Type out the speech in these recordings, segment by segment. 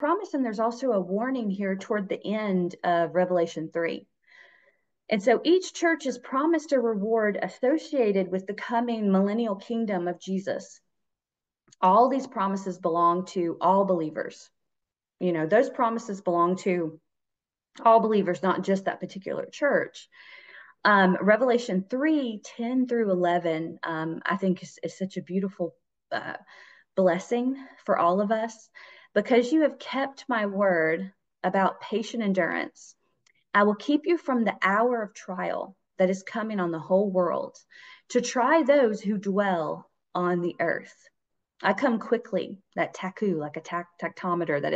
promise and there's also a warning here toward the end of Revelation 3. And so each church is promised a reward associated with the coming millennial kingdom of Jesus. All these promises belong to all believers. You know, those promises belong to all believers, not just that particular church. Revelation 3:10-11, I think is such a beautiful blessing for all of us. Because you have kept my word about patient endurance, I will keep you from the hour of trial that is coming on the whole world to try those who dwell on the earth. I come quickly, that taku, like a tactometer, that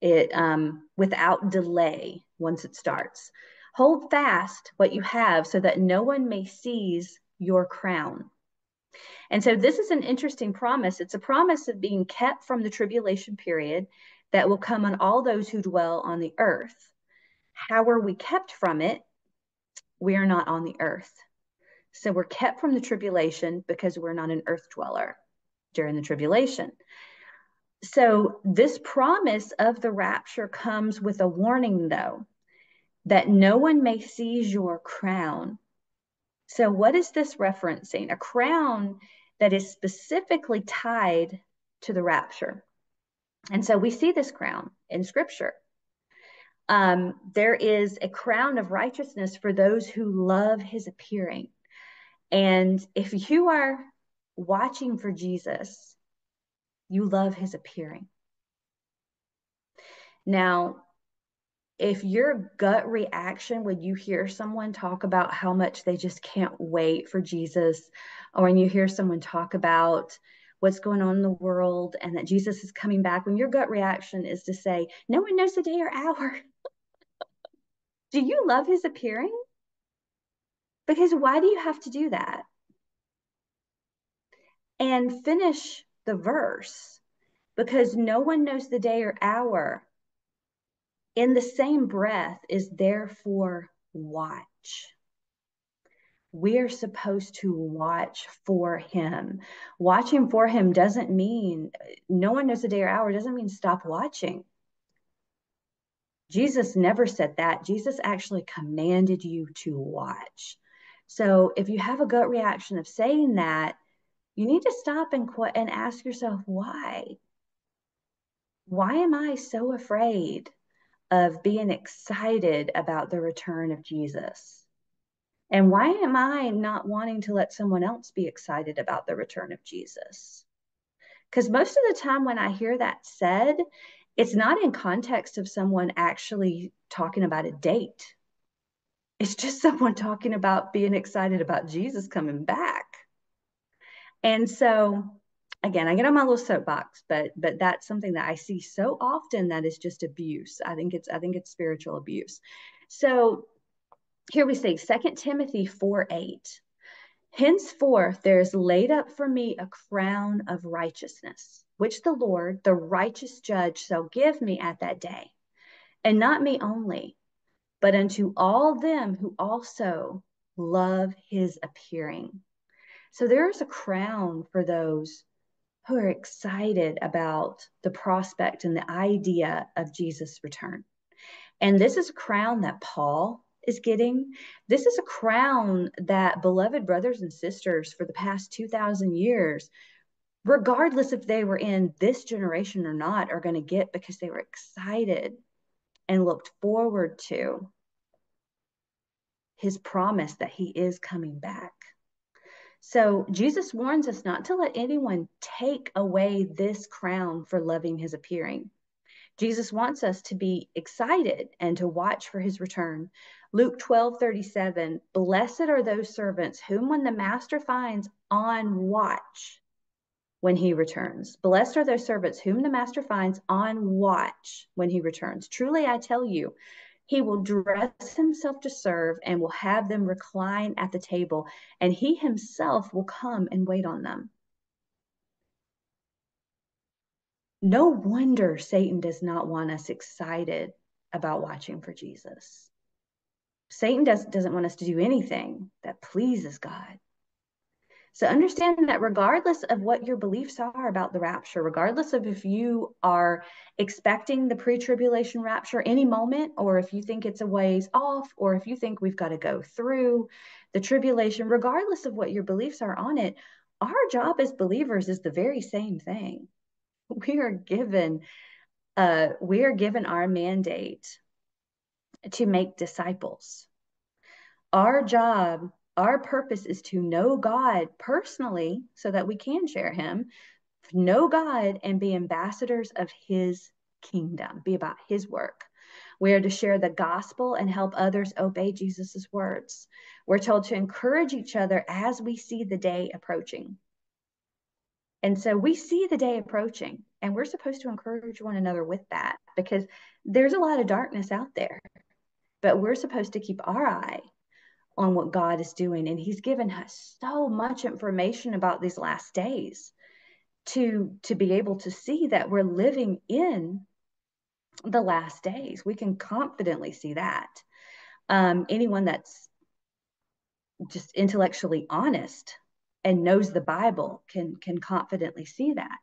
it without delay once it starts. Hold fast what you have so that no one may seize your crown. And so this is an interesting promise. It's a promise of being kept from the tribulation period that will come on all those who dwell on the earth. How are we kept from it? We are not on the earth. So we're kept from the tribulation because we're not an earth dweller during the tribulation. So this promise of the rapture comes with a warning, though, that no one may seize your crown. So what is this referencing? A crown that is specifically tied to the rapture. And so we see this crown in Scripture. There is a crown of righteousness for those who love his appearing. And if you are watching for Jesus, you love his appearing. Now, if your gut reaction when you hear someone talk about how much they just can't wait for Jesus, or when you hear someone talk about what's going on in the world and that Jesus is coming back, when your gut reaction is to say, no one knows the day or hour, do you love his appearing? Because why do you have to do that? And finish the verse, because no one knows the day or hour, in the same breath is therefore watch. We're supposed to watch for him. Watching for him doesn't mean no one knows the day or hour, doesn't mean stop watching. Jesus never said that. Jesus actually commanded you to watch. So if you have a gut reaction of saying that, you need to stop and ask yourself, why? Why am I so afraid of being excited about the return of Jesus? And why am I not wanting to let someone else be excited about the return of Jesus? Because most of the time when I hear that said, it's not in context of someone actually talking about a date. It's just someone talking about being excited about Jesus coming back. And so, again, I get on my little soapbox, but that's something that I see so often that is just abuse. I think it's spiritual abuse. So here we say 2 Timothy 4:8. Henceforth there is laid up for me a crown of righteousness, which the Lord, the righteous judge, shall give me at that day, and not me only, but unto all them who also love his appearing. So there is a crown for those who are excited about the prospect and the idea of Jesus' return. And this is a crown that Paul is getting. This is a crown that beloved brothers and sisters for the past 2,000 years, regardless if they were in this generation or not, are going to get because they were excited and looked forward to his promise that he is coming back. So Jesus warns us not to let anyone take away this crown for loving his appearing. Jesus wants us to be excited and to watch for his return. Luke 12:37, blessed are those servants whom when the master finds on watch when he returns. Blessed are those servants whom the master finds on watch when he returns. Truly, I tell you, he will dress himself to serve and will have them recline at the table, and he himself will come and wait on them. No wonder Satan does not want us excited about watching for Jesus. Satan doesn't want us to do anything that pleases God. So understand that regardless of what your beliefs are about the rapture, regardless of if you are expecting the pre-tribulation rapture any moment, or if you think it's a ways off, or if you think we've got to go through the tribulation, regardless of what your beliefs are on it, our job as believers is the very same thing. We are given our mandate to make disciples. Our job, our purpose is to know God personally so that we can share him, know God, and be ambassadors of his kingdom, be about his work. We are to share the gospel and help others obey Jesus's words. We're told to encourage each other as we see the day approaching. And so we see the day approaching, and we're supposed to encourage one another with that, because there's a lot of darkness out there, but we're supposed to keep our eye on what God is doing. And he's given us so much information about these last days to be able to see that we're living in the last days. We can confidently see that. Anyone that's just intellectually honest and knows the Bible can confidently see that.